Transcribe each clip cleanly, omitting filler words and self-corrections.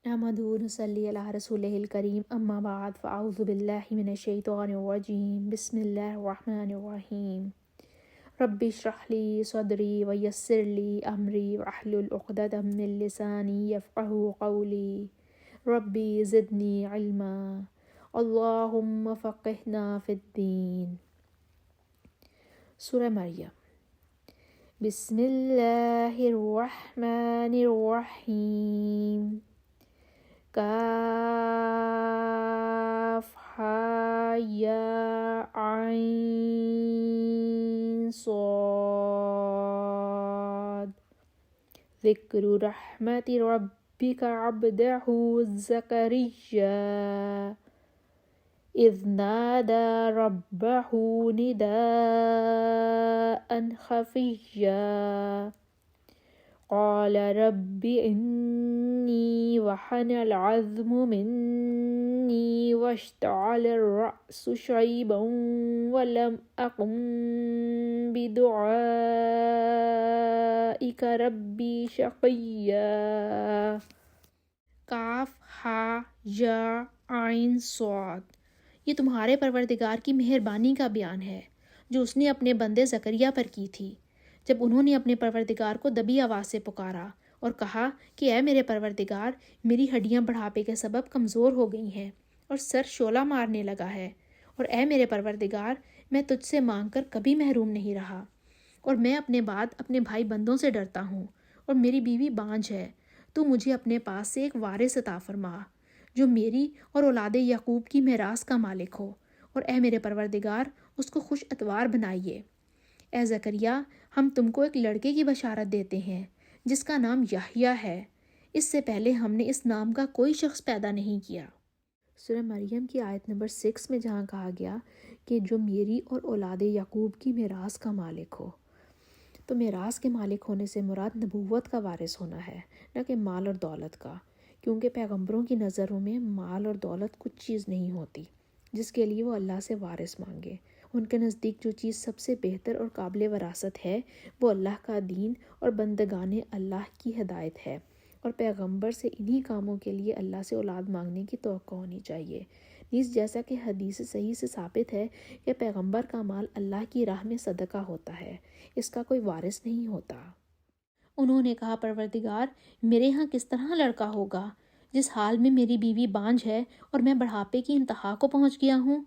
نحمدہ و نصلی علی رسولہ الکریم اما بعد فاعوذ باللہ من الشیطان الرجیم بسم اللہ الرحمن الرحیم رب اشرح لی صدری ویسر لی امری واحلل عقدۃ من لسانی یفقہوا قولی ربی زدنی علما اللہم فقہنا فی الدین۔ سورہ مریم۔ بسم اللہ الرحمن الرحیم۔ کاف ہا یا عین صاد۔ ذکر رحمت ربک عبدہ زکریا اذ نادى ربه نداء خفيا قال رب إني وهن العظم مني واشتعل الرأس شيبا ولم أكن بدعائك ربي شقيا۔ کاف ہا یا عین صاد۔ یہ تمہارے پروردگار کی مہربانی کا بیان ہے جو اس نے اپنے بندے زکریا پر کی تھی جب انہوں نے اپنے پروردگار کو دبی آواز سے پکارا اور کہا کہ اے میرے پروردگار، میری ہڈیاں بڑھاپے کے سبب کمزور ہو گئی ہیں اور سر شعلہ مارنے لگا ہے، اور اے میرے پروردگار، میں تجھ سے مانگ کر کبھی محروم نہیں رہا، اور میں اپنے بعد اپنے بھائی بندوں سے ڈرتا ہوں، اور میری بیوی بانجھ ہے۔ تو مجھے اپنے پاس سے ایک وارث عطا فرما جو میری اور اولاد یعقوب کی میراث کا مالک ہو، اور اے میرے پروردگار، اس کو خوش اتوار بنائیے۔ اے زکریا، ہم تم کو ایک لڑکے کی بشارت دیتے ہیں جس کا نام یحییٰ ہے۔ اس سے پہلے ہم نے اس نام کا کوئی شخص پیدا نہیں کیا۔ سورہ مریم کی آیت نمبر 6 میں جہاں کہا گیا کہ جو میری اور اولاد یعقوب کی میراث کا مالک ہو، تو میراث کے مالک ہونے سے مراد نبوت کا وارث ہونا ہے، نہ کہ مال اور دولت کا، کیونکہ پیغمبروں کی نظروں میں مال اور دولت کچھ چیز نہیں ہوتی جس کے لیے وہ اللہ سے وارث مانگے۔ ان کے نزدیک جو چیز سب سے بہتر اور قابل وراثت ہے وہ اللہ کا دین اور بندگان اللہ کی ہدایت ہے، اور پیغمبر سے انہی کاموں کے لیے اللہ سے اولاد مانگنے کی توقع ہونی چاہیے۔ نیز جیسا کہ حدیث صحیح سے ثابت ہے کہ پیغمبر کا مال اللہ کی راہ میں صدقہ ہوتا ہے، اس کا کوئی وارث نہیں ہوتا۔ انہوں نے کہا پروردگار، میرے ہاں کس طرح لڑکا ہوگا جس حال میں میری بیوی بانجھ ہے اور میں بڑھاپے کی انتہا کو پہنچ گیا ہوں؟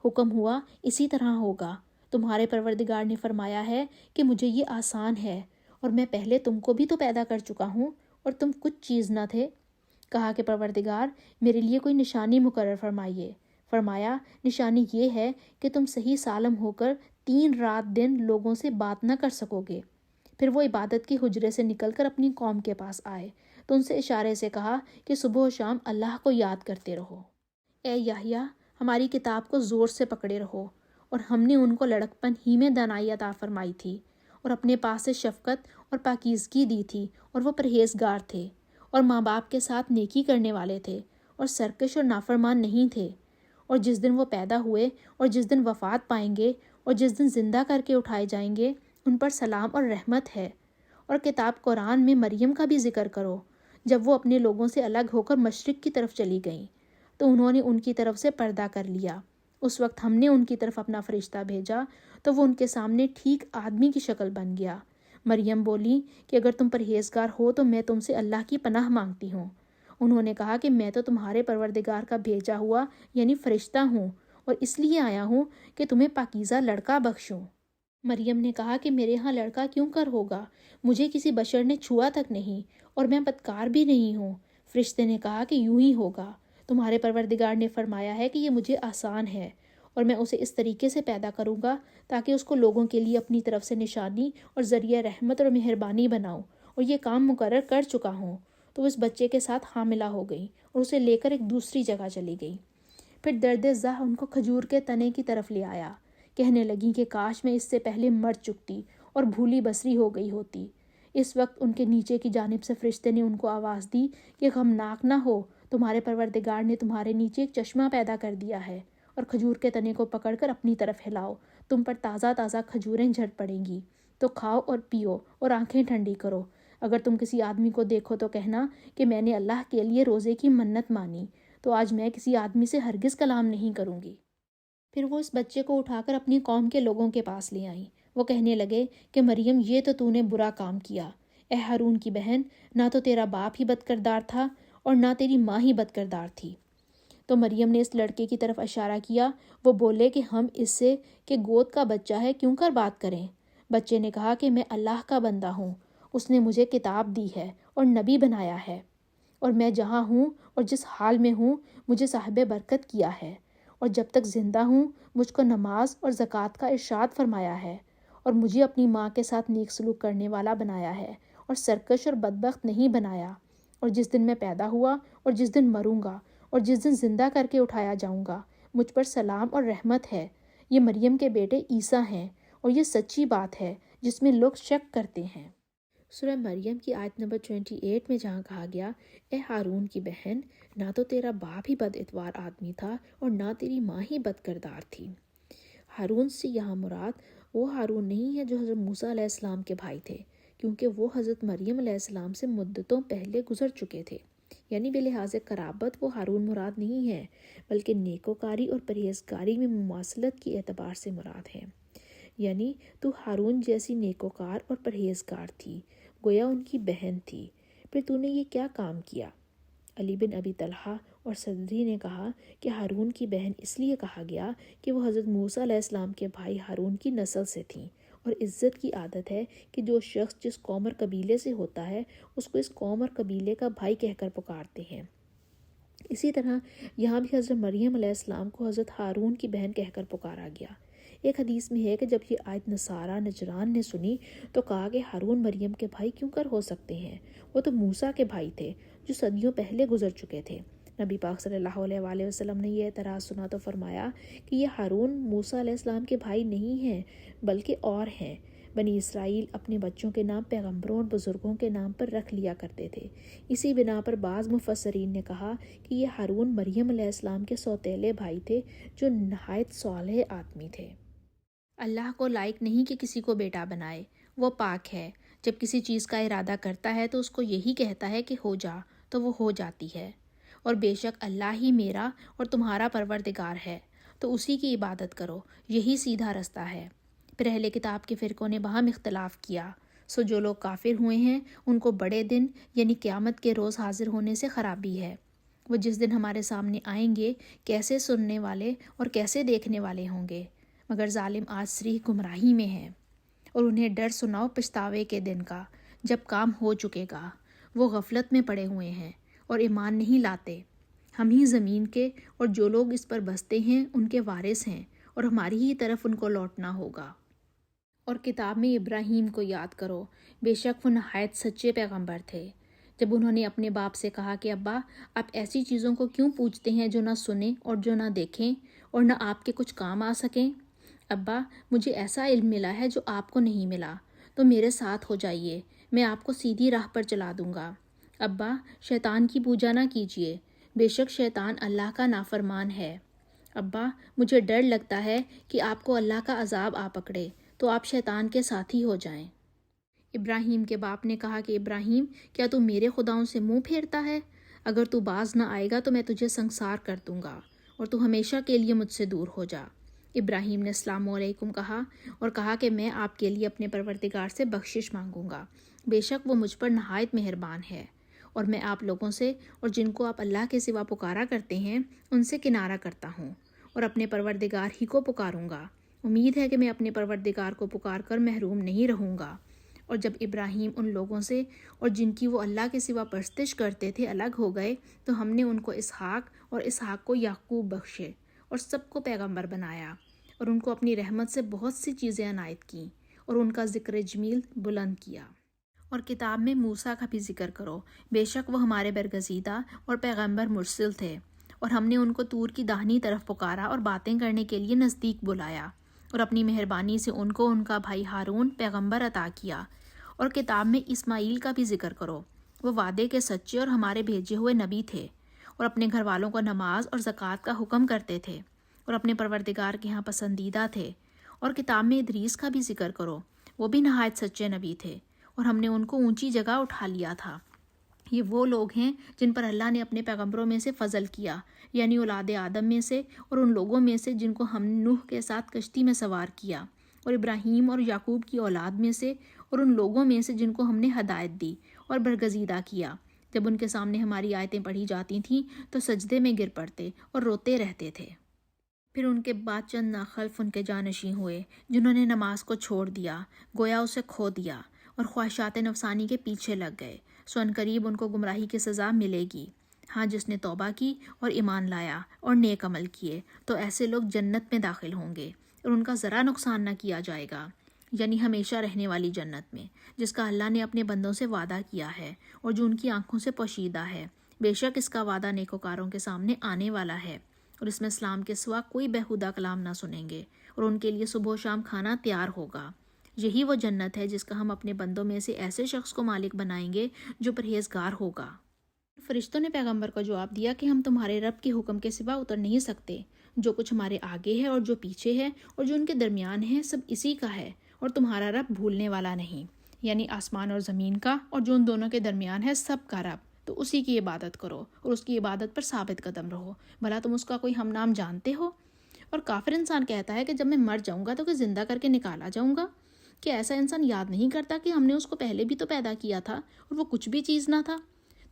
حکم ہوا اسی طرح ہوگا۔ تمہارے پروردگار نے فرمایا ہے کہ مجھے یہ آسان ہے، اور میں پہلے تم کو بھی تو پیدا کر چکا ہوں اور تم کچھ چیز نہ تھے۔ کہا کہ پروردگار، میرے لیے کوئی نشانی مقرر فرمائیے۔ فرمایا، نشانی یہ ہے کہ تم صحیح سالم ہو کر 3 رات دن لوگوں سے بات نہ کر سکو گے۔ پھر وہ عبادت کے حجرے سے نکل کر اپنی قوم کے پاس آئے تو ان سے اشارے سے کہا کہ صبح و شام اللہ کو یاد کرتے رہو۔ اے یحییٰ، ہماری کتاب کو زور سے پکڑے رہو، اور ہم نے ان کو لڑکپن ہی میں دانائی عطا فرمائی تھی اور اپنے پاس سے شفقت اور پاکیزگی دی تھی، اور وہ پرہیزگار تھے اور ماں باپ کے ساتھ نیکی کرنے والے تھے اور سرکش اور نافرمان نہیں تھے۔ اور جس دن وہ پیدا ہوئے اور جس دن وفات پائیں گے اور جس دن زندہ کر کے اٹھائے جائیں گے، ان پر سلام اور رحمت ہے۔ اور کتاب قرآن میں مریم کا بھی ذکر کرو، جب وہ اپنے لوگوں سے الگ ہو کر مشرق کی طرف چلی گئیں تو انہوں نے ان کی طرف سے پردہ کر لیا۔ اس وقت ہم نے ان کی طرف اپنا فرشتہ بھیجا تو وہ ان کے سامنے ٹھیک آدمی کی شکل بن گیا۔ مریم بولی کہ اگر تم پرہیزگار ہو تو میں تم سے اللہ کی پناہ مانگتی ہوں۔ انہوں نے کہا کہ میں تو تمہارے پروردگار کا بھیجا ہوا یعنی فرشتہ ہوں، اور اس لیے آیا ہوں کہ تمہیں پاکیزہ لڑکا بخشوں۔ مریم نے کہا کہ میرے ہاں لڑکا کیوں کر ہوگا؟ مجھے کسی بشر نے چھوا تک نہیں، اور میں بدکار بھی نہیں ہوں۔ فرشتے نے کہا کہ یوں ہی ہوگا۔ تمہارے پروردگار نے فرمایا ہے کہ یہ مجھے آسان ہے، اور میں اسے اس طریقے سے پیدا کروں گا تاکہ اس کو لوگوں کے لیے اپنی طرف سے نشانی اور ذریعہ رحمت اور مہربانی بناؤں، اور یہ کام مقرر کر چکا ہوں۔ تو اس بچے کے ساتھ حاملہ ہو گئی اور اسے لے کر ایک دوسری جگہ چلی گئی۔ پھر درد زہ ان کو کھجور کے تنے کی طرف لے آیا۔ کہنے لگیں کہ کاش میں اس سے پہلے مر چکتی اور بھولی بسری ہو گئی ہوتی۔ اس وقت ان کے نیچے کی جانب سے فرشتے نے ان کو آواز دی کہ غمناک نہ ہو، تمہارے پروردگار نے تمہارے نیچے ایک چشمہ پیدا کر دیا ہے، اور کھجور کے تنے کو پکڑ کر اپنی طرف ہلاؤ، تم پر تازہ تازہ کھجوریں جھڑ پڑیں گی، تو کھاؤ اور پیو اور آنکھیں ٹھنڈی کرو۔ اگر تم کسی آدمی کو دیکھو تو کہنا کہ میں نے اللہ کے لیے روزے کی منت مانی، تو آج میں کسی آدمی سے ہرگز کلام نہیں کروں گی۔ پھر وہ اس بچے کو اٹھا کر اپنی قوم کے لوگوں کے پاس لے آئیں۔ وہ کہنے لگے کہ مریم، یہ تو نے برا کام کیا۔ اے ہارون کی بہن، نہ تو تیرا باپ ہی بد کردار تھا اور نہ تیری ماں ہی بد کردار تھی۔ تو مریم نے اس لڑکے کی طرف اشارہ کیا۔ وہ بولے کہ ہم اس سے کہ گود کا بچہ ہے کیوں کر بات کریں؟ بچے نے کہا کہ میں اللہ کا بندہ ہوں، اس نے مجھے کتاب دی ہے اور نبی بنایا ہے، اور میں جہاں ہوں اور جس حال میں ہوں مجھے صاحب برکت کیا ہے، اور جب تک زندہ ہوں مجھ کو نماز اور زکوٰۃ کا ارشاد فرمایا ہے، اور مجھے اپنی ماں کے ساتھ نیک سلوک کرنے والا بنایا ہے اور سرکش اور بدبخت نہیں بنایا، اور جس دن میں پیدا ہوا اور جس دن مروں گا اور جس دن زندہ کر کے اٹھایا جاؤں گا مجھ پر سلام اور رحمت ہے۔ یہ مریم کے بیٹے عیسیٰ ہیں، اور یہ سچی بات ہے جس میں لوگ شک کرتے ہیں۔ سورہ مریم کی آیت نمبر 28 میں جہاں کہا گیا، اے ہارون کی بہن، نہ تو تیرا باپ ہی بد اتوار آدمی تھا اور نہ تیری ماں ہی بد کردار تھی۔ ہارون سے یہاں مراد وہ ہارون نہیں ہے جو حضرت موسیٰ علیہ السلام کے بھائی تھے، کیونکہ وہ حضرت مریم علیہ السلام سے مدتوں پہلے گزر چکے تھے، یعنی بلحاظ قرابت وہ ہارون مراد نہیں ہے، بلکہ نیکوکاری اور پرہیزگاری میں مماثلت کی اعتبار سے مراد ہے، یعنی تو ہارون جیسی نیکوکار اور پرہیزگار تھی، گویا ان کی بہن تھی۔ پھر تو نے یہ کیا کام کیا؟ علی بن ابی طلحہ اور صدری نے کہا کہ ہارون کی بہن اس لیے کہا گیا کہ وہ حضرت موسیٰ علیہ السلام کے بھائی ہارون کی نسل سے تھیں، اور عزت کی عادت ہے کہ جو شخص جس قوم اور قبیلے سے ہوتا ہے اس کو اس قوم اور قبیلے کا بھائی کہہ کر پکارتے ہیں۔ اسی طرح یہاں بھی حضرت مریم علیہ السلام کو حضرت ہارون کی بہن کہہ کر پکارا گیا۔ ایک حدیث میں ہے کہ جب یہ آیت نصارہ نجران نے سنی تو کہا کہ ہارون مریم کے بھائی کیوں کر ہو سکتے ہیں؟ وہ تو موسیٰ کے بھائی تھے جو صدیوں پہلے گزر چکے تھے۔ نبی پاک صلی اللہ علیہ وآلہ وسلم نے یہ اعتراض سنا تو فرمایا کہ یہ ہارون موسیٰ علیہ السلام کے بھائی نہیں ہیں بلکہ اور ہیں۔ بنی اسرائیل اپنے بچوں کے نام پیغمبروں اور بزرگوں کے نام پر رکھ لیا کرتے تھے۔ اسی بنا پر بعض مفسرین نے کہا کہ یہ ہارون مریم علیہ السلام کے سوتیلے بھائی تھے جو نہایت صالح آدمی تھے۔ اللہ کو لائق نہیں کہ کسی کو بیٹا بنائے، وہ پاک ہے۔ جب کسی چیز کا ارادہ کرتا ہے تو اس کو یہی کہتا ہے کہ ہو جا، تو وہ ہو جاتی ہے۔ اور بے شک اللہ ہی میرا اور تمہارا پروردگار ہے، تو اسی کی عبادت کرو، یہی سیدھا رستہ ہے۔ پھر اہل کتاب کے فرقوں نے باہم اختلاف کیا، سو جو لوگ کافر ہوئے ہیں ان کو بڑے دن یعنی قیامت کے روز حاضر ہونے سے خرابی ہے۔ وہ جس دن ہمارے سامنے آئیں گے کیسے سننے والے اور کیسے دیکھنے والے ہوں گے، مگر ظالم آج صریح گمراہی میں ہیں۔ اور انہیں ڈر سناؤ پچھتاوے کے دن کا، جب کام ہو چکے گا۔ وہ غفلت میں پڑے ہوئے ہیں اور ایمان نہیں لاتے۔ ہم ہی زمین کے اور جو لوگ اس پر بستے ہیں ان کے وارث ہیں، اور ہماری ہی طرف ان کو لوٹنا ہوگا۔ اور کتاب میں ابراہیم کو یاد کرو، بے شک وہ نہایت سچے پیغمبر تھے۔ جب انہوں نے اپنے باپ سے کہا کہ ابا، آپ ایسی چیزوں کو کیوں پوچھتے ہیں جو نہ سنیں اور جو نہ دیکھیں اور نہ آپ کے کچھ کام آ سکیں؟ ابا، مجھے ایسا علم ملا ہے جو آپ کو نہیں ملا، تو میرے ساتھ ہو جائیے، میں آپ کو سیدھی راہ پر چلا دوں گا۔ ابا، شیطان کی پوجا نہ کیجیے، بے شک شیطان اللہ کا نافرمان ہے۔ ابا، مجھے ڈر لگتا ہے کہ آپ کو اللہ کا عذاب آ پکڑے تو آپ شیطان کے ساتھی ہو جائیں۔ ابراہیم کے باپ نے کہا کہ ابراہیم، کیا تو میرے خداؤں سے منہ پھیرتا ہے؟ اگر تو باز نہ آئے گا تو میں تجھے سنسار کر دوں گا، اور تو ہمیشہ کے لیے مجھ سے دور ہو جا۔ ابراہیم نے السلام علیکم کہا اور کہا کہ میں آپ کے لیے اپنے پروردگار سے بخشش مانگوں گا، بے شک وہ مجھ پر نہایت مہربان ہے، اور میں آپ لوگوں سے اور جن کو آپ اللہ کے سوا پکارا کرتے ہیں ان سے کنارہ کرتا ہوں، اور اپنے پروردگار ہی کو پکاروں گا۔ امید ہے کہ میں اپنے پروردگار کو پکار کر محروم نہیں رہوں گا۔ اور جب ابراہیم ان لوگوں سے اور جن کی وہ اللہ کے سوا پرستش کرتے تھے الگ ہو گئے تو ہم نے ان کو اسحاق اور اسحاق کو یعقوب بخشے اور سب کو پیغمبر بنایا، اور ان کو اپنی رحمت سے بہت سی چیزیں عنایت کیں اور ان کا ذکر جمیل بلند کیا۔ اور کتاب میں موسیٰ کا بھی ذکر کرو، بے شک وہ ہمارے برگزیدہ اور پیغمبر مرسل تھے، اور ہم نے ان کو طور کی داہنی طرف پکارا اور باتیں کرنے کے لیے نزدیک بلایا، اور اپنی مہربانی سے ان کو ان کا بھائی ہارون پیغمبر عطا کیا۔ اور کتاب میں اسماعیل کا بھی ذکر کرو، وہ وعدے کے سچے اور ہمارے بھیجے ہوئے نبی تھے، اور اپنے گھر والوں کو نماز اور زکوٰۃ کا حکم کرتے تھے، اور اپنے پروردگار کے ہاں پسندیدہ تھے۔ اور کتاب میں ادریس کا بھی ذکر کرو، وہ بھی نہایت سچے نبی تھے، اور ہم نے ان کو اونچی جگہ اٹھا لیا تھا۔ یہ وہ لوگ ہیں جن پر اللہ نے اپنے پیغمبروں میں سے فضل کیا، یعنی اولاد آدم میں سے، اور ان لوگوں میں سے جن کو ہم نے نوح کے ساتھ کشتی میں سوار کیا، اور ابراہیم اور یعقوب کی اولاد میں سے، اور ان لوگوں میں سے جن کو ہم نے ہدایت دی اور برگزیدہ کیا۔ جب ان کے سامنے ہماری آیتیں پڑھی جاتی تھیں تو سجدے میں گر پڑتے اور روتے رہتے تھے۔ پھر ان کے بعد چند ناخلف ان کے جانشین ہوئے جنہوں نے نماز کو چھوڑ دیا، گویا اسے کھو دیا، اور خواہشات نفسانی کے پیچھے لگ گئے، سو ان قریب ان کو گمراہی کی سزا ملے گی۔ ہاں، جس نے توبہ کی اور ایمان لایا اور نیک عمل کیے تو ایسے لوگ جنت میں داخل ہوں گے، اور ان کا ذرا نقصان نہ کیا جائے گا، یعنی ہمیشہ رہنے والی جنت میں، جس کا اللہ نے اپنے بندوں سے وعدہ کیا ہے اور جو ان کی آنکھوں سے پوشیدہ ہے۔ بے شک اس کا وعدہ نیکوکاروں کے سامنے آنے والا ہے، اور اس میں اسلام کے سوا کوئی بیہودہ کلام نہ سنیں گے، اور ان کے لیے صبح و شام کھانا تیار ہوگا۔ یہی وہ جنت ہے جس کا ہم اپنے بندوں میں سے ایسے شخص کو مالک بنائیں گے جو پرہیزگار ہوگا۔ فرشتوں نے پیغمبر کو جواب دیا کہ ہم تمہارے رب کے حکم کے سوا اتر نہیں سکتے۔ جو کچھ ہمارے آگے ہے اور جو پیچھے ہے اور جو ان کے درمیان ہے سب اسی کا ہے، اور تمہارا رب بھولنے والا نہیں، یعنی آسمان اور زمین کا اور جو ان دونوں کے درمیان ہے سب کا رب، تو اسی کی عبادت کرو اور اس کی عبادت پر ثابت قدم رہو۔ بھلا تم اس کا کوئی ہم نام جانتے ہو؟ اور کافر انسان کہتا ہے کہ جب میں مر جاؤں گا تو کہ زندہ کر کے نکالا جاؤں گا؟ کہ ایسا انسان یاد نہیں کرتا کہ ہم نے اس کو پہلے بھی تو پیدا کیا تھا اور وہ کچھ بھی چیز نہ تھا؟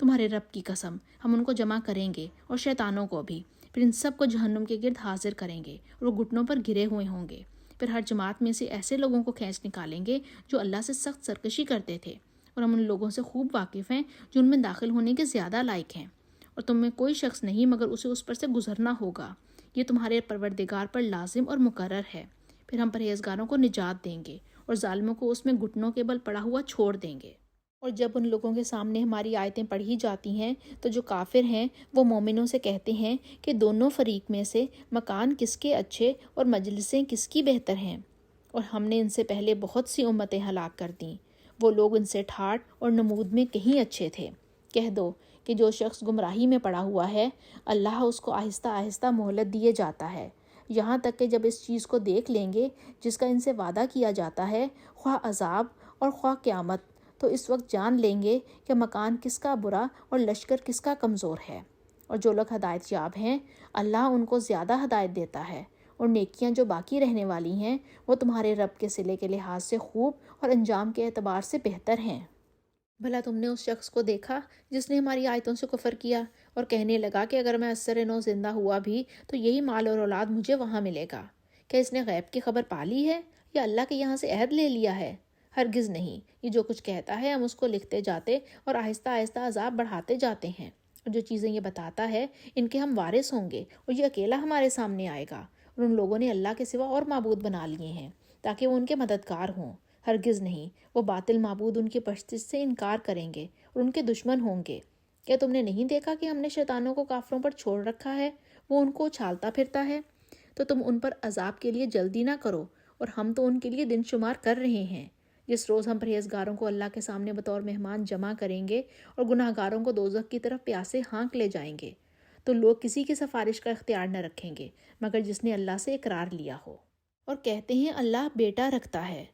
تمہارے رب کی قسم، ہم ان کو جمع کریں گے اور شیطانوں کو بھی، پھر ان سب کو جہنم کے گرد حاضر کریں گے اور وہ گھٹنوں پر گرے ہوئے ہوں گے۔ پھر ہر جماعت میں سے ایسے لوگوں کو کھینچ نکالیں گے جو اللہ سے سخت سرکشی کرتے تھے، اور ہم ان لوگوں سے خوب واقف ہیں جو ان میں داخل ہونے کے زیادہ لائق ہیں، اور تم میں کوئی شخص نہیں مگر اسے اس پر سے گزرنا ہوگا۔ یہ تمہارے پروردگار پر لازم اور مقرر ہے۔ پھر ہم پرہیزگاروں کو نجات دیں گے اور ظالموں کو اس میں گھٹنوں کے بل پڑا ہوا چھوڑ دیں گے۔ اور جب ان لوگوں کے سامنے ہماری آیتیں پڑھی جاتی ہیں تو جو کافر ہیں وہ مومنوں سے کہتے ہیں کہ دونوں فریق میں سے مکان کس کے اچھے اور مجلسیں کس کی بہتر ہیں، اور ہم نے ان سے پہلے بہت سی امتیں ہلاک کر دیں، وہ لوگ ان سے ٹھاٹھ اور نمود میں کہیں اچھے تھے۔ کہہ دو کہ جو شخص گمراہی میں پڑا ہوا ہے اللہ اس کو آہستہ آہستہ مہلت دیے جاتا ہے، یہاں تک کہ جب اس چیز کو دیکھ لیں گے جس کا ان سے وعدہ کیا جاتا ہے، خواہ عذاب اور خواہ قیامت، تو اس وقت جان لیں گے کہ مکان کس کا برا اور لشکر کس کا کمزور ہے۔ اور جو لوگ ہدایت یاب ہیں اللہ ان کو زیادہ ہدایت دیتا ہے، اور نیکیاں جو باقی رہنے والی ہیں وہ تمہارے رب کے صلے کے لحاظ سے خوب اور انجام کے اعتبار سے بہتر ہیں۔ بھلا تم نے اس شخص کو دیکھا جس نے ہماری آیتوں سے کفر کیا اور کہنے لگا کہ اگر میں اثر نو زندہ ہوا بھی تو یہی مال اور اولاد مجھے وہاں ملے گا؟ کیا اس نے غیب کی خبر پا لی ہے یا اللہ کے یہاں سے عہد لے لیا ہے؟ ہرگز نہیں، یہ جو کچھ کہتا ہے ہم اس کو لکھتے جاتے اور آہستہ آہستہ عذاب بڑھاتے جاتے ہیں، اور جو چیزیں یہ بتاتا ہے ان کے ہم وارث ہوں گے، اور یہ اکیلا ہمارے سامنے آئے گا۔ اور ان لوگوں نے اللہ کے سوا اور معبود بنا لیے ہیں تاکہ وہ ان کے مددگار ہوں۔ ہرگز نہیں، وہ باطل معبود ان کی پرستش سے انکار کریں گے اور ان کے دشمن ہوں گے۔ کیا تم نے نہیں دیکھا کہ ہم نے شیطانوں کو کافروں پر چھوڑ رکھا ہے، وہ ان کو اچھالتا پھرتا ہے؟ تو تم ان پر عذاب کے لیے جلدی نہ کرو، اور ہم تو ان کے لیے دن شمار کر رہے ہیں۔ جس روز ہم پرہیزگاروں کو اللہ کے سامنے بطور مہمان جمع کریں گے اور گناہ گاروں کو دوزخ کی طرف پیاسے ہانک لے جائیں گے، تو لوگ کسی کی سفارش کا اختیار نہ رکھیں گے مگر جس نے اللہ سے اقرار لیا ہو، اور کہتے ہیں اللہ بیٹا رکھتا ہے۔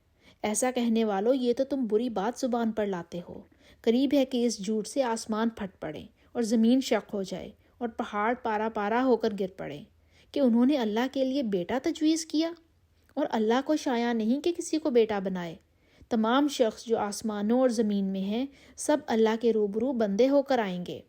ایسا کہنے والوں، یہ تو تم بری بات زبان پر لاتے ہو۔ قریب ہے کہ اس جھوٹ سے آسمان پھٹ پڑے اور زمین شق ہو جائے اور پہاڑ پارا پارا ہو کر گر پڑے، کہ انہوں نے اللہ کے لیے بیٹا تجویز کیا، اور اللہ کو شایع نہیں کہ کسی کو بیٹا بنائے۔ تمام شخص جو آسمانوں اور زمین میں ہیں سب اللہ کے روبرو بندے ہو کر آئیں گے۔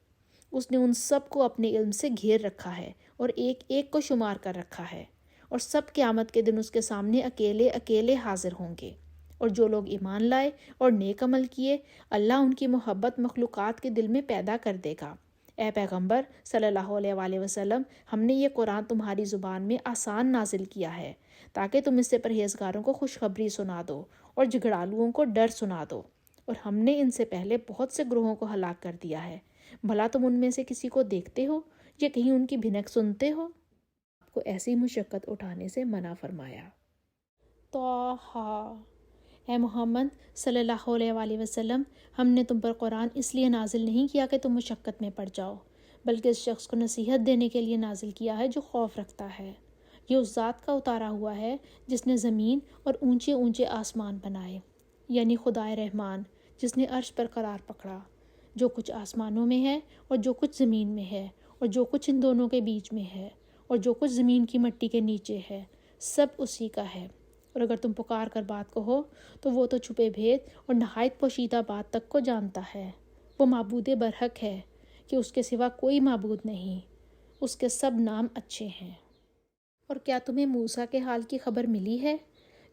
اس نے ان سب کو اپنے علم سے گھیر رکھا ہے اور ایک ایک کو شمار کر رکھا ہے، اور سب قیامت کے دن اس کے سامنے اکیلے اکیلے حاضر ہوں گے۔ اور جو لوگ ایمان لائے اور نیک عمل کیے اللہ ان کی محبت مخلوقات کے دل میں پیدا کر دے گا۔ اے پیغمبر صلی اللہ علیہ وآلہ وسلم، ہم نے یہ قرآن تمہاری زبان میں آسان نازل کیا ہے تاکہ تم اس سے پرہیزگاروں کو خوشخبری سنا دو اور جھگڑالوؤں کو ڈر سنا دو، اور ہم نے ان سے پہلے بہت سے گروہوں کو ہلاک کر دیا ہے۔ بھلا تم ان میں سے کسی کو دیکھتے ہو یا کہیں ان کی بھنک سنتے ہو؟ آپ کو ایسی مشقت اٹھانے سے منع فرمایا۔ طٰ، اے محمد صلی اللہ علیہ وآلہ وسلم، ہم نے تم پر قرآن اس لیے نازل نہیں کیا کہ تم مشقت میں پڑ جاؤ، بلکہ اس شخص کو نصیحت دینے کے لیے نازل کیا ہے جو خوف رکھتا ہے۔ یہ اس ذات کا اتارا ہوا ہے جس نے زمین اور اونچے اونچے آسمان بنائے، یعنی خدائے رحمان جس نے عرش پر قرار پکڑا۔ جو کچھ آسمانوں میں ہے اور جو کچھ زمین میں ہے اور جو کچھ ان دونوں کے بیچ میں ہے اور جو کچھ زمین کی مٹی کے نیچے ہے، سب اسی کا ہے۔ اور اگر تم پکار کر بات کہو تو وہ تو چھپے بھید اور نہایت پوشیدہ بات تک کو جانتا ہے۔ وہ معبود برحق ہے کہ اس کے سوا کوئی معبود نہیں، اس کے سب نام اچھے ہیں۔ اور کیا تمہیں موسیٰ کے حال کی خبر ملی ہے؟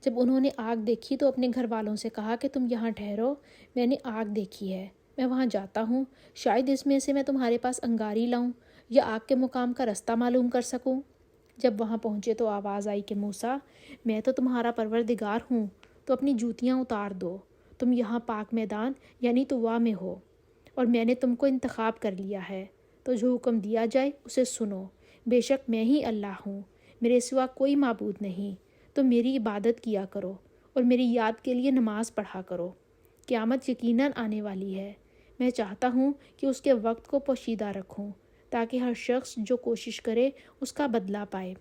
جب انہوں نے آگ دیکھی تو اپنے گھر والوں سے کہا کہ تم یہاں ٹھہرو، میں نے آگ دیکھی ہے، میں وہاں جاتا ہوں، شاید اس میں سے میں تمہارے پاس انگاری لاؤں یا آگ کے مقام کا رستہ معلوم کر سکوں۔ جب وہاں پہنچے تو آواز آئی کہ موسیٰ، میں تو تمہارا پروردگار ہوں، تو اپنی جوتیاں اتار دو، تم یہاں پاک میدان یعنی طوا میں ہو، اور میں نے تم کو انتخاب کر لیا ہے، تو جو حکم دیا جائے اسے سنو۔ بے شک میں ہی اللہ ہوں، میرے سوا کوئی معبود نہیں، تو میری عبادت کیا کرو اور میری یاد کے لیے نماز پڑھا کرو۔ قیامت یقیناً آنے والی ہے، میں چاہتا ہوں کہ اس کے وقت کو پوشیدہ رکھوں، تاکہ ہر شخص جو کوشش کرے اس کا بدلہ پائے۔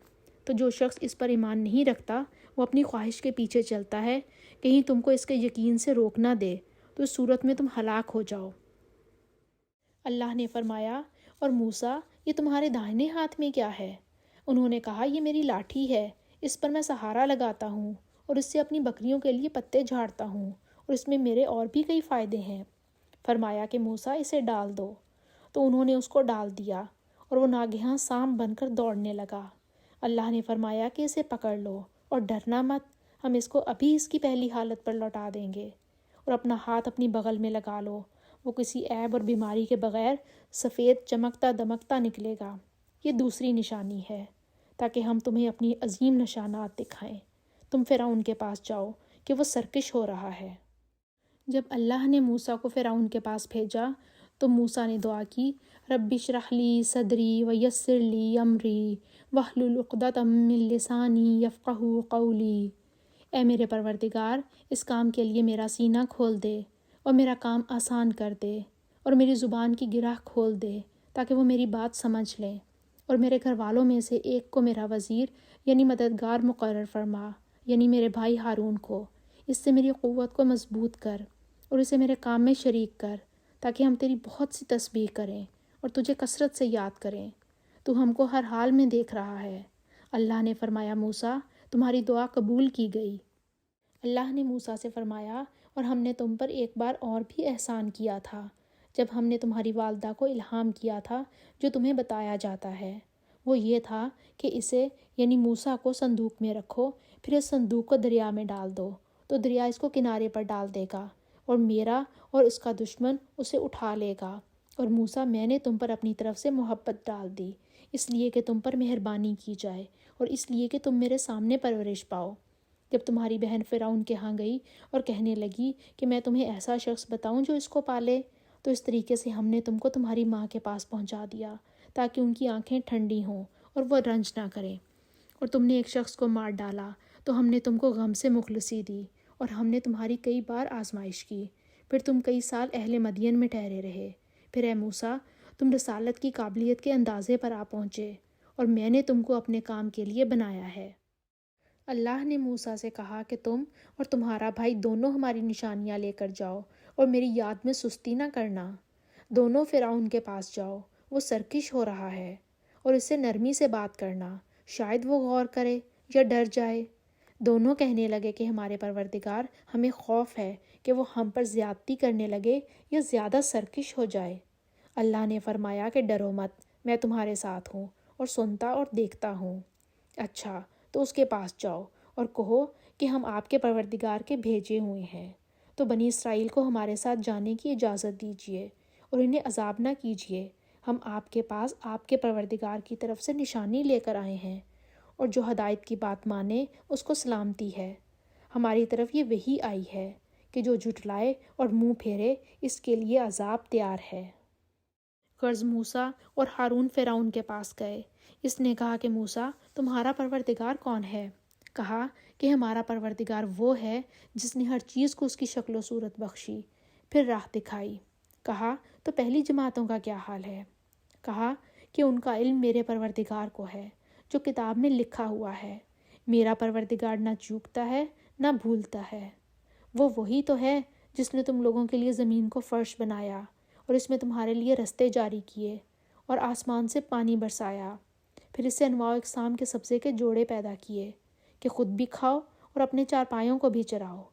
تو جو شخص اس پر ایمان نہیں رکھتا، وہ اپنی خواہش کے پیچھے چلتا ہے، کہیں تم کو اس کے یقین سے روک نہ دے، تو اس صورت میں تم ہلاک ہو جاؤ۔ اللہ نے فرمایا، اور موسیٰ، یہ تمہارے داہنے ہاتھ میں کیا ہے؟ انہوں نے کہا، یہ میری لاٹھی ہے، اس پر میں سہارا لگاتا ہوں اور اس سے اپنی بکریوں کے لیے پتے جھاڑتا ہوں، اور اس میں میرے اور بھی کئی فائدے ہیں۔ فرمایا کہ موسیٰ، اسے ڈال دو۔ تو انہوں نے اس کو ڈال دیا اور وہ ناگہاں سانپ بن کر دوڑنے لگا۔ اللہ نے فرمایا کہ اسے پکڑ لو اور ڈرنا مت، ہم اس کو ابھی اس کی پہلی حالت پر لوٹا دیں گے، اور اپنا ہاتھ اپنی بغل میں لگا لو، وہ کسی عیب اور بیماری کے بغیر سفید چمکتا دمکتا نکلے گا۔ یہ دوسری نشانی ہے، تاکہ ہم تمہیں اپنی عظیم نشانات دکھائیں۔ تم فرعون کے پاس جاؤ کہ وہ سرکش ہو رہا ہے۔ جب اللہ نے موسیٰ کو فرعون کے پاس بھیجا تو موسیٰ نے دعا کی، رب اشرح لی صدری ویسر لی امری واحلل عقدۃ من لسانی یفقہوا قولی۔ اے میرے پروردگار، اس کام کے لیے میرا سینہ کھول دے اور میرا کام آسان کر دے، اور میری زبان کی گرہ کھول دے تاکہ وہ میری بات سمجھ لیں، اور میرے گھر والوں میں سے ایک کو میرا وزیر یعنی مددگار مقرر فرما، یعنی میرے بھائی ہارون کو۔ اس سے میری قوت کو مضبوط کر اور اسے میرے کام میں شریک کر، تاکہ ہم تیری بہت سی تسبیح کریں اور تجھے کثرت سے یاد کریں۔ تو ہم کو ہر حال میں دیکھ رہا ہے۔ اللہ نے فرمایا، موسیٰ، تمہاری دعا قبول کی گئی۔ اللہ نے موسیٰ سے فرمایا، اور ہم نے تم پر ایک بار اور بھی احسان کیا تھا، جب ہم نے تمہاری والدہ کو الہام کیا تھا جو تمہیں بتایا جاتا ہے۔ وہ یہ تھا کہ اسے یعنی موسیٰ کو صندوق میں رکھو، پھر اس صندوق کو دریا میں ڈال دو، تو دریا اس کو کنارے پر ڈال دے گا، اور میرا اور اس کا دشمن اسے اٹھا لے گا۔ اور موسیٰ، میں نے تم پر اپنی طرف سے محبت ڈال دی، اس لیے کہ تم پر مہربانی کی جائے اور اس لیے کہ تم میرے سامنے پرورش پاؤ۔ جب تمہاری بہن فرعون کے ہاں گئی اور کہنے لگی کہ میں تمہیں ایسا شخص بتاؤں جو اس کو پالے، تو اس طریقے سے ہم نے تم کو تمہاری ماں کے پاس پہنچا دیا تاکہ ان کی آنکھیں ٹھنڈی ہوں اور وہ رنج نہ کریں۔ اور تم نے ایک شخص کو مار ڈالا تو ہم نے تم کو غم سے مخلصی دی، اور ہم نے تمہاری کئی بار آزمائش کی، پھر تم کئی سال اہل مدین میں ٹھہرے رہے۔ پھر اے موسیٰ، تم رسالت کی قابلیت کے اندازے پر آ پہنچے، اور میں نے تم کو اپنے کام کے لیے بنایا ہے۔ اللہ نے موسیٰ سے کہا کہ تم اور تمہارا بھائی دونوں ہماری نشانیاں لے کر جاؤ اور میری یاد میں سستی نہ کرنا۔ دونوں فرعون کے پاس جاؤ، وہ سرکش ہو رہا ہے، اور اس سے نرمی سے بات کرنا، شاید وہ غور کرے یا ڈر جائے۔ دونوں کہنے لگے کہ ہمارے پروردگار، ہمیں خوف ہے کہ وہ ہم پر زیادتی کرنے لگے یا زیادہ سرکش ہو جائے۔ اللہ نے فرمایا کہ ڈرو مت، میں تمہارے ساتھ ہوں اور سنتا اور دیکھتا ہوں۔ اچھا، تو اس کے پاس جاؤ اور کہو کہ ہم آپ کے پروردگار کے بھیجے ہوئے ہیں، تو بنی اسرائیل کو ہمارے ساتھ جانے کی اجازت دیجیے اور انہیں عذاب نہ کیجیے۔ ہم آپ کے پاس آپ کے پروردگار کی طرف سے نشانی لے کر آئے ہیں، اور جو ہدایت کی بات مانے اس کو سلامتی ہے۔ ہماری طرف یہ وحی آئی ہے کہ جو جھٹلائے اور منہ پھیرے، اس کے لیے عذاب تیار ہے۔ غرض موسیٰ اور ہارون فرعون کے پاس گئے۔ اس نے کہا کہ موسیٰ، تمہارا پروردگار کون ہے؟ کہا کہ ہمارا پروردگار وہ ہے جس نے ہر چیز کو اس کی شکل و صورت بخشی، پھر راہ دکھائی۔ کہا تو پہلی جماعتوں کا کیا حال ہے؟ کہا کہ ان کا علم میرے پروردگار کو ہے جو کتاب میں لکھا ہوا ہے۔ میرا پروردگار نہ چوکتا ہے نہ بھولتا ہے۔ وہ وہی تو ہے جس نے تم لوگوں کے لیے زمین کو فرش بنایا اور اس میں تمہارے لیے رستے جاری کیے اور آسمان سے پانی برسایا، پھر اس سے انواع و اقسام کے سبزے کے جوڑے پیدا کیے کہ خود بھی کھاؤ اور اپنے چارپائیوں کو بھی چراؤ۔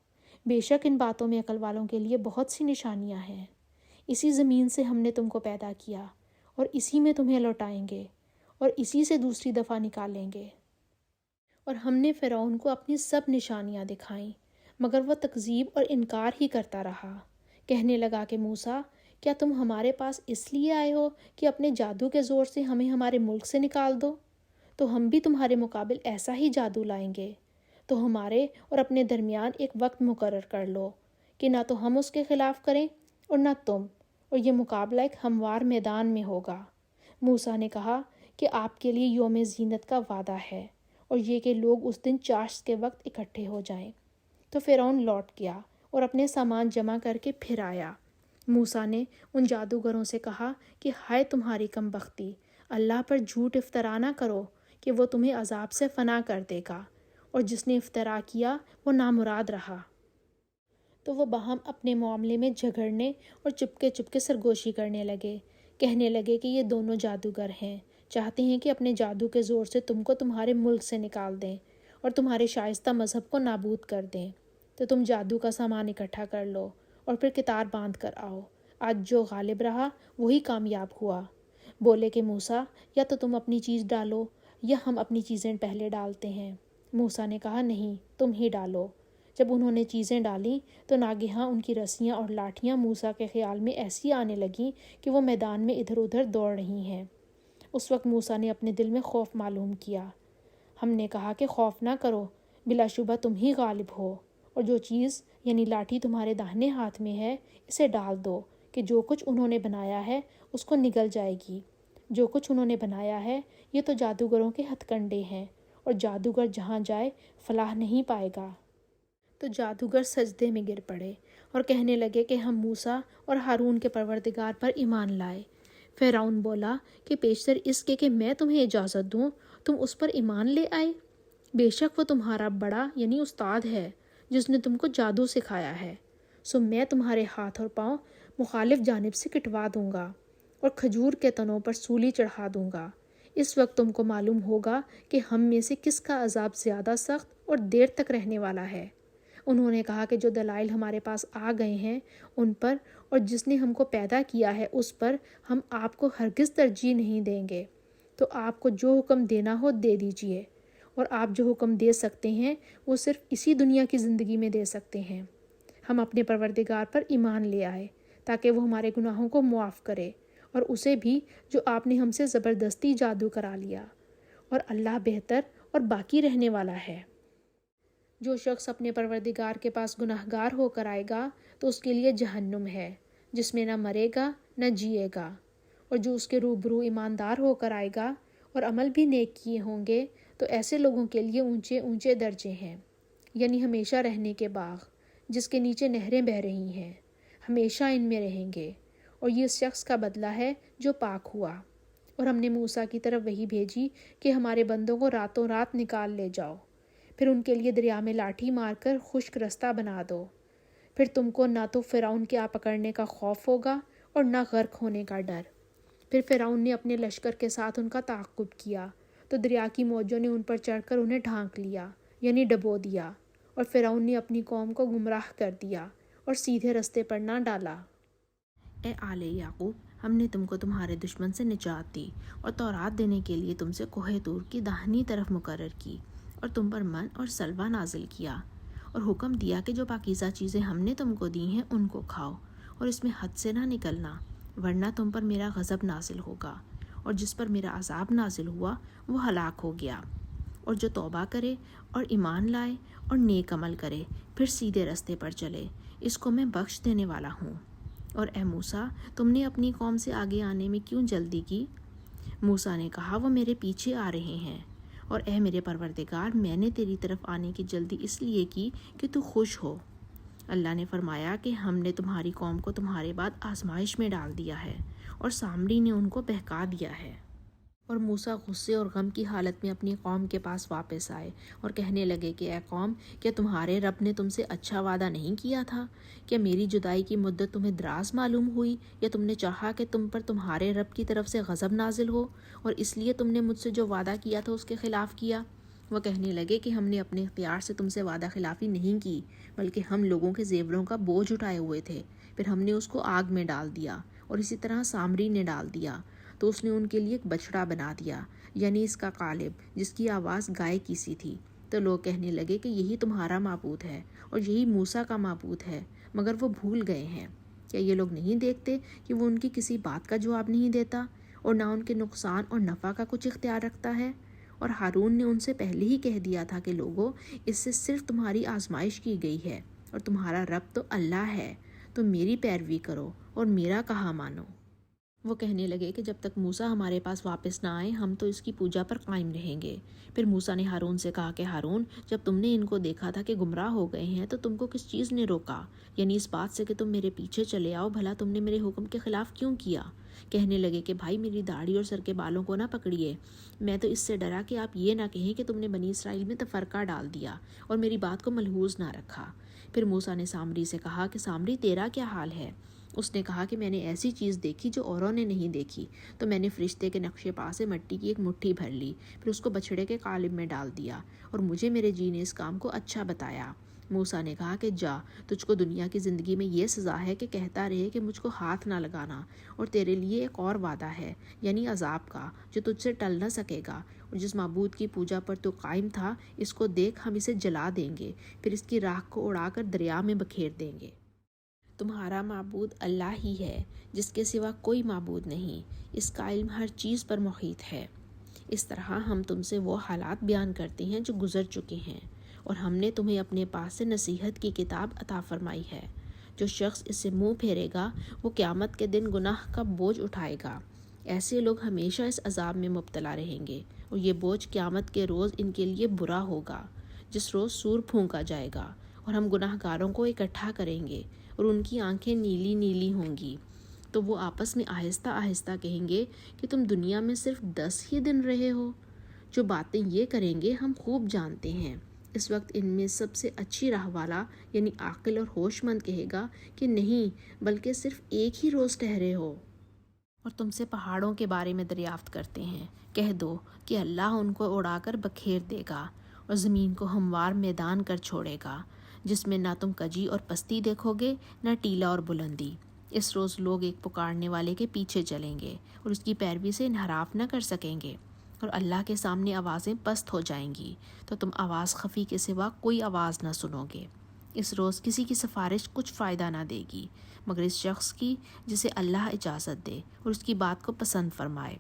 بے شک ان باتوں میں عقل والوں کے لیے بہت سی نشانیاں ہیں۔ اسی زمین سے ہم نے تم کو پیدا کیا اور اسی میں تمہیں لوٹائیں گے اور اسی سے دوسری دفعہ نکالیں گے۔ اور ہم نے فرعون کو اپنی سب نشانیاں دکھائیں، مگر وہ تکذیب اور انکار ہی کرتا رہا۔ کہنے لگا کہ موسیٰ، کیا تم ہمارے پاس اس لیے آئے ہو کہ اپنے جادو کے زور سے ہمیں ہمارے ملک سے نکال دو؟ تو ہم بھی تمہارے مقابل ایسا ہی جادو لائیں گے۔ تو ہمارے اور اپنے درمیان ایک وقت مقرر کر لو کہ نہ تو ہم اس کے خلاف کریں اور نہ تم، اور یہ مقابلہ ایک ہموار میدان میں ہوگا۔ موسیٰ نے کہا کہ آپ کے لیے یوم زینت کا وعدہ ہے، اور یہ کہ لوگ اس دن چاشت کے وقت اکٹھے ہو جائیں۔ تو فرعون لوٹ گیا اور اپنے سامان جمع کر کے پھر آیا۔ موسیٰ نے ان جادوگروں سے کہا کہ ہائے تمہاری کم بختی، اللہ پر جھوٹ افطرا نہ کرو کہ وہ تمہیں عذاب سے فنا کر دے گا، اور جس نے افطرا کیا وہ نامراد رہا۔ تو وہ باہم اپنے معاملے میں جھگڑنے اور چپکے سرگوشی کرنے لگے، کہنے لگے کہ یہ دونوں جادوگر ہیں، چاہتے ہیں کہ اپنے جادو کے زور سے تم کو تمہارے ملک سے نکال دیں اور تمہارے شائستہ مذہب کو نابود کر دیں۔ تو تم جادو کا سامان اکٹھا کر لو اور پھر قطار باندھ کر آؤ، آج جو غالب رہا وہی کامیاب ہوا۔ بولے کہ موسیٰ، یا تو تم اپنی چیز ڈالو یا ہم اپنی چیزیں پہلے ڈالتے ہیں۔ موسیٰ نے کہا نہیں، تم ہی ڈالو۔ جب انہوں نے چیزیں ڈالیں تو ناگہاں ان کی رسیاں اور لاٹھیاں موسیٰ کے خیال میں ایسی آنے لگیں کہ وہ میدان میں ادھر ادھر دوڑ رہی ہیں۔ اس وقت موسیٰ نے اپنے دل میں خوف معلوم کیا۔ ہم نے کہا کہ خوف نہ کرو، بلا شبہ تم ہی غالب ہو، اور جو چیز یعنی لاٹھی تمہارے داہنے ہاتھ میں ہے اسے ڈال دو کہ جو کچھ انہوں نے بنایا ہے اس کو نگل جائے گی۔ جو کچھ انہوں نے بنایا ہے یہ تو جادوگروں کے ہتھ کنڈے ہیں، اور جادوگر جہاں جائے فلاح نہیں پائے گا۔ تو جادوگر سجدے میں گر پڑے اور کہنے لگے کہ ہم موسیٰ اور ہارون کے پروردگار پر ایمان لائے۔ فرعون بولا کہ پیشتر اس کے میں تمہیں اجازت دوں تم اس پر ایمان لے آئے؟ بے شک وہ تمہارا بڑا یعنی استاد ہے جس نے تم کو جادو سکھایا ہے، سو میں تمہارے ہاتھ اور پاؤں مخالف جانب سے کٹوا دوں گا اور کھجور کے تنوں پر سولی چڑھا دوں گا۔ اس وقت تم کو معلوم ہوگا کہ ہم میں سے کس کا عذاب زیادہ سخت اور دیر تک رہنے والا ہے۔ انہوں نے کہا کہ جو دلائل ہمارے پاس آ گئے ہیں ان پر اور جس نے ہم کو پیدا کیا ہے اس پر ہم آپ کو ہرگز ترجیح نہیں دیں گے۔ تو آپ کو جو حکم دینا ہو دے دیجئے، اور آپ جو حکم دے سکتے ہیں وہ صرف اسی دنیا کی زندگی میں دے سکتے ہیں۔ ہم اپنے پروردگار پر ایمان لے آئے تاکہ وہ ہمارے گناہوں کو معاف کرے، اور اسے بھی جو آپ نے ہم سے زبردستی جادو کرا لیا، اور اللہ بہتر اور باقی رہنے والا ہے۔ جو شخص اپنے پروردگار کے پاس گناہگار ہو کر آئے گا تو اس کے لیے جہنم ہے جس میں نہ مرے گا نہ جیے گا، اور جو اس کے روبرو ایماندار ہو کر آئے گا اور عمل بھی نیک کیے ہوں گے تو ایسے لوگوں کے لیے اونچے اونچے درجے ہیں، یعنی ہمیشہ رہنے کے باغ جس کے نیچے نہریں بہہ رہی ہیں، ہمیشہ ان میں رہیں گے، اور یہ اس شخص کا بدلہ ہے جو پاک ہوا۔ اور ہم نے موسیٰ کی طرف وحی بھیجی کہ ہمارے بندوں کو راتوں رات نکال لے جاؤ، پھر ان کے لیے دریا میں لاٹھی مار کر خشک رستہ بنا دو، پھر تم کو نہ تو فرعون کے آ پکڑنے کا خوف ہوگا اور نہ غرق ہونے کا ڈر۔ پھر فرعون نے اپنے لشکر کے ساتھ ان کا تعاقب کیا، تو دریا کی موجوں نے ان پر چڑھ کر انہیں ڈھانک لیا یعنی ڈبو دیا، اور فرعون نے اپنی قوم کو گمراہ کر دیا اور سیدھے رستے پر نہ ڈالا۔ اے آل یعقوب، ہم نے تم کو تمہارے دشمن سے نجات دی اور تورات دینے کے لیے تم سے کوہ طور کی داہنی طرف مقرر کی، اور تم پر من اور سلوہ نازل کیا، اور حکم دیا کہ جو پاکیزہ چیزیں ہم نے تم کو دی ہیں ان کو کھاؤ، اور اس میں حد سے نہ نکلنا، ورنہ تم پر میرا غضب نازل ہوگا، اور جس پر میرا عذاب نازل ہوا وہ ہلاک ہو گیا۔ اور جو توبہ کرے اور ایمان لائے اور نیک عمل کرے پھر سیدھے رستے پر چلے، اس کو میں بخش دینے والا ہوں۔ اور اے موسیٰ، تم نے اپنی قوم سے آگے آنے میں کیوں جلدی کی؟ موسیٰ نے کہا وہ میرے پیچھے آ رہے ہیں، اور اے میرے پروردگار، میں نے تیری طرف آنے کی جلدی اس لیے کی کہ تو خوش ہو۔ اللہ نے فرمایا کہ ہم نے تمہاری قوم کو تمہارے بعد آزمائش میں ڈال دیا ہے، اور سامری نے ان کو بہکا دیا ہے۔ اور موسیٰ غصے اور غم کی حالت میں اپنی قوم کے پاس واپس آئے اور کہنے لگے کہ اے قوم، کیا تمہارے رب نے تم سے اچھا وعدہ نہیں کیا تھا؟ کیا میری جدائی کی مدت تمہیں دراز معلوم ہوئی، یا تم نے چاہا کہ تم پر تمہارے رب کی طرف سے غضب نازل ہو، اور اس لیے تم نے مجھ سے جو وعدہ کیا تھا اس کے خلاف کیا؟ وہ کہنے لگے کہ ہم نے اپنے اختیار سے تم سے وعدہ خلافی نہیں کی، بلکہ ہم لوگوں کے زیوروں کا بوجھ اٹھائے ہوئے تھے، پھر ہم نے اس کو آگ میں ڈال دیا، اور اسی طرح سامری نے ڈال دیا، تو اس نے ان کے لیے ایک بچڑا بنا دیا، یعنی اس کا قالب، جس کی آواز گائے کی سی تھی۔ تو لوگ کہنے لگے کہ یہی تمہارا معبود ہے اور یہی موسیٰ کا معبود ہے، مگر وہ بھول گئے ہیں۔ کیا یہ لوگ نہیں دیکھتے کہ وہ ان کی کسی بات کا جواب نہیں دیتا، اور نہ ان کے نقصان اور نفع کا کچھ اختیار رکھتا ہے؟ اور ہارون نے ان سے پہلے ہی کہہ دیا تھا کہ لوگو، اس سے صرف تمہاری آزمائش کی گئی ہے، اور تمہارا رب تو اللہ ہے، تو میری پیروی کرو اور میرا کہا مانو۔ وہ کہنے لگے کہ جب تک موسیٰ ہمارے پاس واپس نہ آئے ہم تو اس کی پوجا پر قائم رہیں گے۔ پھر موسیٰ نے ہارون سے کہا کہ ہارون، جب تم نے ان کو دیکھا تھا کہ گمراہ ہو گئے ہیں تو تم کو کس چیز نے روکا، یعنی اس بات سے کہ تم میرے پیچھے چلے آؤ؟ بھلا تم نے میرے حکم کے خلاف کیوں کیا؟ کہنے لگے کہ بھائی، میری داڑھی اور سر کے بالوں کو نہ پکڑیے، میں تو اس سے ڈرا کہ آپ یہ نہ کہیں کہ تم نے بنی اسرائیل میں تفرقہ ڈال دیا اور میری بات کو ملحوظ نہ رکھا۔ پھر موسیٰ نے سامری سے کہا کہ سامری، تیرا کیا حال ہے؟ اس نے کہا کہ میں نے ایسی چیز دیکھی جو اوروں نے نہیں دیکھی، تو میں نے فرشتے کے نقشے پا سے مٹی کی ایک مٹھی بھر لی، پھر اس کو بچھڑے کے قالب میں ڈال دیا، اور مجھے میرے جی نے اس کام کو اچھا بتایا۔ موسیٰ نے کہا کہ جا، تجھ کو دنیا کی زندگی میں یہ سزا ہے کہ کہتا رہے کہ مجھ کو ہاتھ نہ لگانا، اور تیرے لیے ایک اور وعدہ ہے، یعنی عذاب کا، جو تجھ سے ٹل نہ سکے گا، اور جس معبود کی پوجا پر تو قائم تھا، اس کو دیکھ، ہم اسے جلا دیں گے، پھر اس کی راکھ کو اڑا کر دریا میں بکھیر دیں گے۔ تمہارا معبود اللہ ہی ہے، جس کے سوا کوئی معبود نہیں، اس کا علم ہر چیز پر محیط ہے۔ اس طرح ہم تم سے وہ حالات بیان کرتے ہیں جو گزر چکے ہیں، اور ہم نے تمہیں اپنے پاس سے نصیحت کی کتاب عطا فرمائی ہے۔ جو شخص اس سے منہ پھیرے گا وہ قیامت کے دن گناہ کا بوجھ اٹھائے گا۔ ایسے لوگ ہمیشہ اس عذاب میں مبتلا رہیں گے، اور یہ بوجھ قیامت کے روز ان کے لیے برا ہوگا، جس روز سور پھونکا جائے گا، اور ہم گناہ گاروں کو اکٹھا کریں گے، اور ان کی آنکھیں نیلی نیلی ہوں گی، تو وہ آپس میں آہستہ آہستہ کہیں گے کہ تم دنیا میں صرف 10 ہی دن رہے ہو۔ جو باتیں یہ کریں گے ہم خوب جانتے ہیں۔ اس وقت ان میں سب سے اچھی راہ والا یعنی عاقل اور ہوش مند کہے گا کہ نہیں، بلکہ صرف ایک ہی روز ٹھہرے ہو۔ اور تم سے پہاڑوں کے بارے میں دریافت کرتے ہیں، کہہ دو کہ اللہ ان کو اڑا کر بکھیر دے گا، اور زمین کو ہموار میدان کر چھوڑے گا، جس میں نہ تم کجی اور پستی دیکھو گے، نہ ٹیلا اور بلندی۔ اس روز لوگ ایک پکارنے والے کے پیچھے چلیں گے، اور اس کی پیروی سے انحراف نہ کر سکیں گے، اور اللہ کے سامنے آوازیں پست ہو جائیں گی، تو تم آواز خفی کے سوا کوئی آواز نہ سنو گے۔ اس روز کسی کی سفارش کچھ فائدہ نہ دے گی، مگر اس شخص کی جسے اللہ اجازت دے اور اس کی بات کو پسند فرمائے۔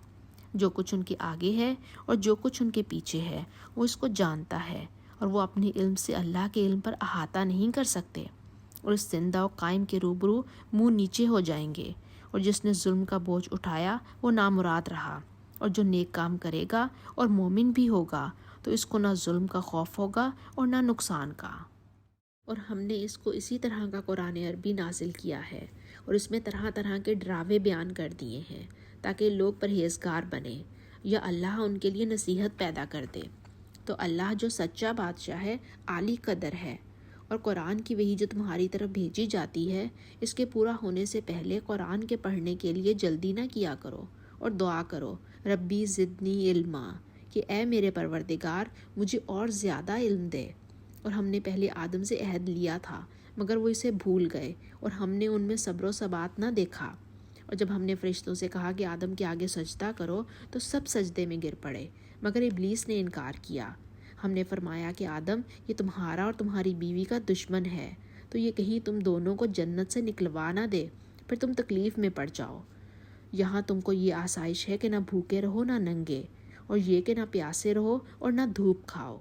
جو کچھ ان کے آگے ہے اور جو کچھ ان کے پیچھے ہے وہ اس کو جانتا ہے، اور وہ اپنے علم سے اللہ کے علم پر احاطہ نہیں کر سکتے۔ اور اس زندہ و قائم کے روبرو منہ نیچے ہو جائیں گے، اور جس نے ظلم کا بوجھ اٹھایا وہ نامراد رہا، اور جو نیک کام کرے گا اور مومن بھی ہوگا تو اس کو نہ ظلم کا خوف ہوگا اور نہ نقصان کا۔ اور ہم نے اس کو اسی طرح کا قرآن عربی نازل کیا ہے، اور اس میں طرح طرح کے ڈراوے بیان کر دیے ہیں تاکہ لوگ پرہیزگار بنیں، یا اللہ ان کے لیے نصیحت پیدا کر دے۔ تو اللہ جو سچا بادشاہ ہے، عالی قدر ہے، اور قرآن کی وحی جو تمہاری طرف بھیجی جاتی ہے، اس کے پورا ہونے سے پہلے قرآن کے پڑھنے کے لیے جلدی نہ کیا کرو، اور دعا کرو، ربی زدنی علما، کہ اے میرے پروردگار مجھے اور زیادہ علم دے۔ اور ہم نے پہلے آدم سے عہد لیا تھا، مگر وہ اسے بھول گئے، اور ہم نے ان میں صبر و ثبات نہ دیکھا۔ اور جب ہم نے فرشتوں سے کہا کہ آدم کے آگے سجدہ کرو تو سب سجدے میں گر پڑے، مگر ابلیس نے انکار کیا۔ ہم نے فرمایا کہ آدم، یہ تمہارا اور تمہاری بیوی کا دشمن ہے، تو یہ کہیں تم دونوں کو جنت سے نکلوا نہ دے، پھر تم تکلیف میں پڑ جاؤ۔ یہاں تم کو یہ آسائش ہے کہ نہ بھوکے رہو نہ ننگے، اور یہ کہ نہ پیاسے رہو اور نہ دھوپ کھاؤ۔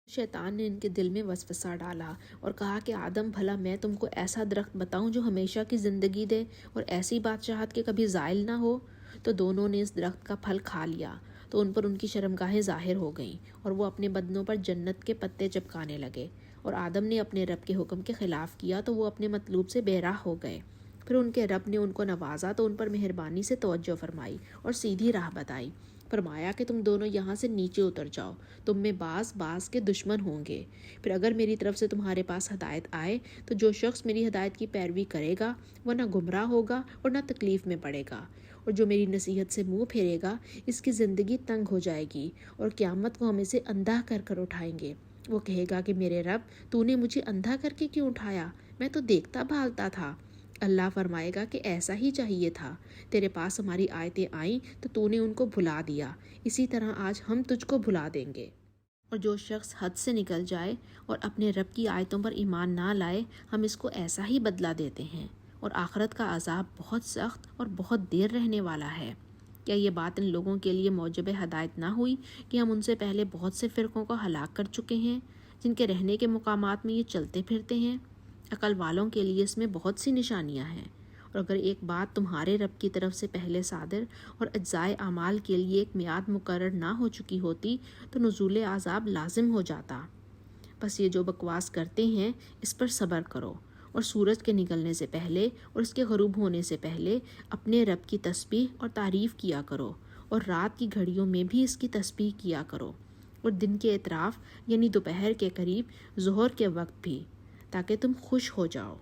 شیطان نے ان کے دل میں وسوسہ ڈالا اور کہا کہ آدم، بھلا میں تم کو ایسا درخت بتاؤں جو ہمیشہ کی زندگی دے اور ایسی بادشاہت کے کبھی زائل نہ ہو؟ تو دونوں نے اس درخت کا پھل کھا لیا، تو ان پر ان کی شرمگاہیں ظاہر ہو گئیں، اور وہ اپنے بدنوں پر جنت کے پتے چپکانے لگے۔ اور آدم نے اپنے رب کے حکم کے خلاف کیا تو وہ اپنے مطلوب سے بے راہ ہو گئے۔ پھر ان کے رب نے ان کو نوازا تو ان پر مہربانی سے توجہ فرمائی اور سیدھی راہ بتائی، فرمایا کہ تم دونوں یہاں سے نیچے اتر جاؤ، تم میں بعض کے دشمن ہوں گے۔ پھر اگر میری طرف سے تمہارے پاس ہدایت آئے تو جو شخص میری ہدایت کی پیروی کرے گا وہ نہ گمراہ ہوگا اور نہ تکلیف میں پڑے گا، اور جو میری نصیحت سے منہ پھیرے گا اس کی زندگی تنگ ہو جائے گی اور قیامت کو ہم اسے اندھا کر کر اٹھائیں گے۔ وہ کہے گا کہ میرے رب، تو نے مجھے اندھا کر کے کیوں اٹھایا؟ میں تو دیکھتا بھالتا تھا۔ اللہ فرمائے گا کہ ایسا ہی چاہیے تھا، تیرے پاس ہماری آیتیں آئیں تو نے ان کو بھلا دیا، اسی طرح آج ہم تجھ کو بھلا دیں گے۔ اور جو شخص حد سے نکل جائے اور اپنے رب کی آیتوں پر ایمان نہ لائے، ہم اس کو ایسا ہی بدلہ دیتے ہیں، اور آخرت کا عذاب بہت سخت اور بہت دیر رہنے والا ہے۔ کیا یہ بات ان لوگوں کے لیے موجب ہدایت نہ ہوئی کہ ہم ان سے پہلے بہت سے فرقوں کو ہلاک کر چکے ہیں، جن کے رہنے کے مقامات میں یہ چلتے پھرتے ہیں؟ عقل والوں کے لیے اس میں بہت سی نشانیاں ہیں، اور اگر ایک بات تمہارے رب کی طرف سے پہلے صادر اور اجزائے اعمال کے لیے ایک میعاد مقرر نہ ہو چکی ہوتی تو نزول عذاب لازم ہو جاتا۔ بس یہ جو بکواس کرتے ہیں اس پر صبر کرو، اور سورج کے نکلنے سے پہلے اور اس کے غروب ہونے سے پہلے اپنے رب کی تسبیح اور تعریف کیا کرو، اور رات کی گھڑیوں میں بھی اس کی تسبیح کیا کرو، اور دن کے اطراف یعنی دوپہر کے قریب ظہر کے وقت بھی، تاکہ تم خوش ہو جاؤ۔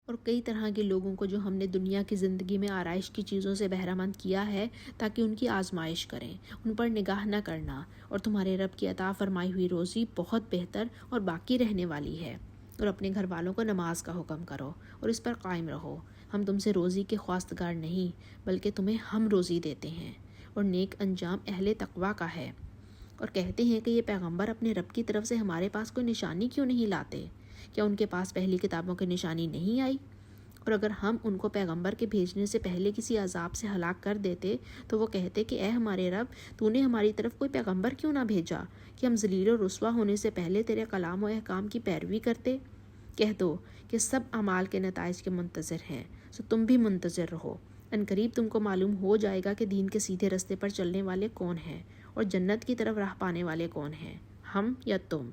اور کئی طرح کے لوگوں کو جو ہم نے دنیا کی زندگی میں آرائش کی چیزوں سے بہرہ مند کیا ہے تاکہ ان کی آزمائش کریں، ان پر نگاہ نہ کرنا، اور تمہارے رب کی عطا فرمائی ہوئی روزی بہت بہتر اور باقی رہنے والی ہے۔ اور اپنے گھر والوں کو نماز کا حکم کرو اور اس پر قائم رہو۔ ہم تم سے روزی کے خواستگار نہیں، بلکہ تمہیں ہم روزی دیتے ہیں، اور نیک انجام اہل تقوی کا ہے۔ اور کہتے ہیں کہ یہ پیغمبر اپنے رب کی طرف سے ہمارے پاس کوئی نشانی کیوں نہیں لاتے؟ کیا ان کے پاس پہلی کتابوں کی نشانی نہیں آئی؟ اور اگر ہم ان کو پیغمبر کے بھیجنے سے پہلے کسی عذاب سے ہلاک کر دیتے تو وہ کہتے کہ اے ہمارے رب، تو نے ہماری طرف کوئی پیغمبر کیوں نہ بھیجا کہ ہم ذلیل و رسوا ہونے سے پہلے تیرے کلام و احکام کی پیروی کرتے؟ کہہ دو کہ سب اعمال کے نتائج کے منتظر ہیں، سو تم بھی منتظر رہو۔ ان قریب تم کو معلوم ہو جائے گا کہ دین کے سیدھے رستے پر چلنے والے کون ہیں اور جنت کی طرف راہ پانے والے کون ہیں، ہم یا تم۔